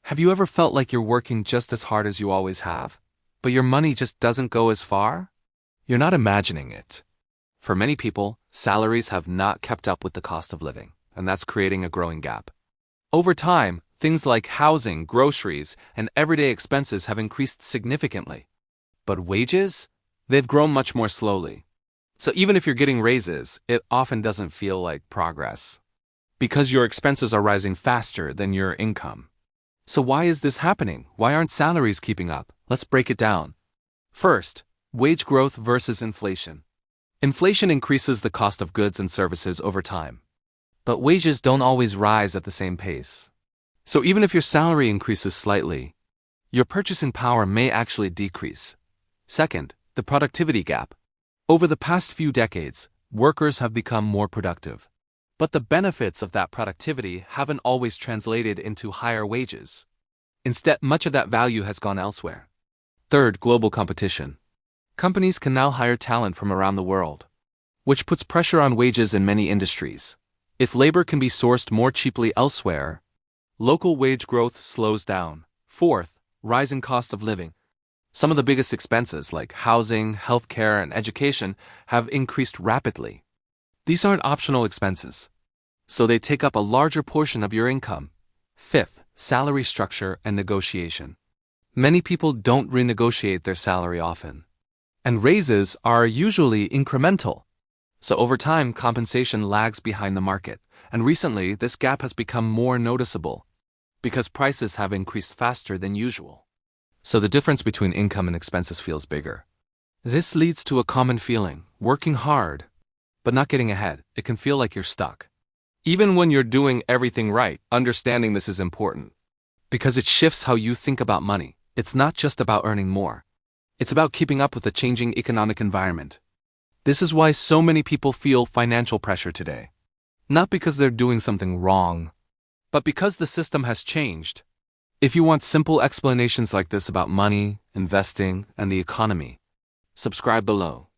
Have you ever felt like you're working just as hard as you always have, but your money just doesn't go as far? You're not imagining it. For many people, salaries have not kept up with the cost of living, and that's creating a growing gap. Over time, things like housing, groceries, and everyday expenses have increased significantly. But wages? They've grown much more slowly. So even if you're getting raises, it often doesn't feel like progress, because your expenses are rising faster than your income. So why is this happening? Why aren't salaries keeping up? Let's break it down. First, wage growth versus inflation. Inflation increases the cost of goods and services over time. But wages don't always rise at the same pace. So even if your salary increases slightly, your purchasing power may actually decrease. Second, the productivity gap. Over the past few decades, workers have become more productive. But the benefits of that productivity haven't always translated into higher wages. Instead, much of that value has gone elsewhere. Third, global competition. Companies can now hire talent from around the world, which puts pressure on wages in many industries. If labor can be sourced more cheaply elsewhere, local wage growth slows down. Fourth, rising cost of living. Some of the biggest expenses like housing, healthcare, and education have increased rapidly. These aren't optional expenses, so they take up a larger portion of your income. Fifth, salary structure and negotiation. Many people don't renegotiate their salary often, and raises are usually incremental. So over time, compensation lags behind the market, and recently this gap has become more noticeable because prices have increased faster than usual. So the difference between income and expenses feels bigger. This leads to a common feeling: working hard, but not getting ahead. It can feel like you're stuck. Even when you're doing everything right, understanding this is important, because it shifts how you think about money. It's not just about earning more. It's about keeping up with the changing economic environment. This is why so many people feel financial pressure today. Not because they're doing something wrong, but because the system has changed. If you want simple explanations like this about money, investing, and the economy, subscribe below.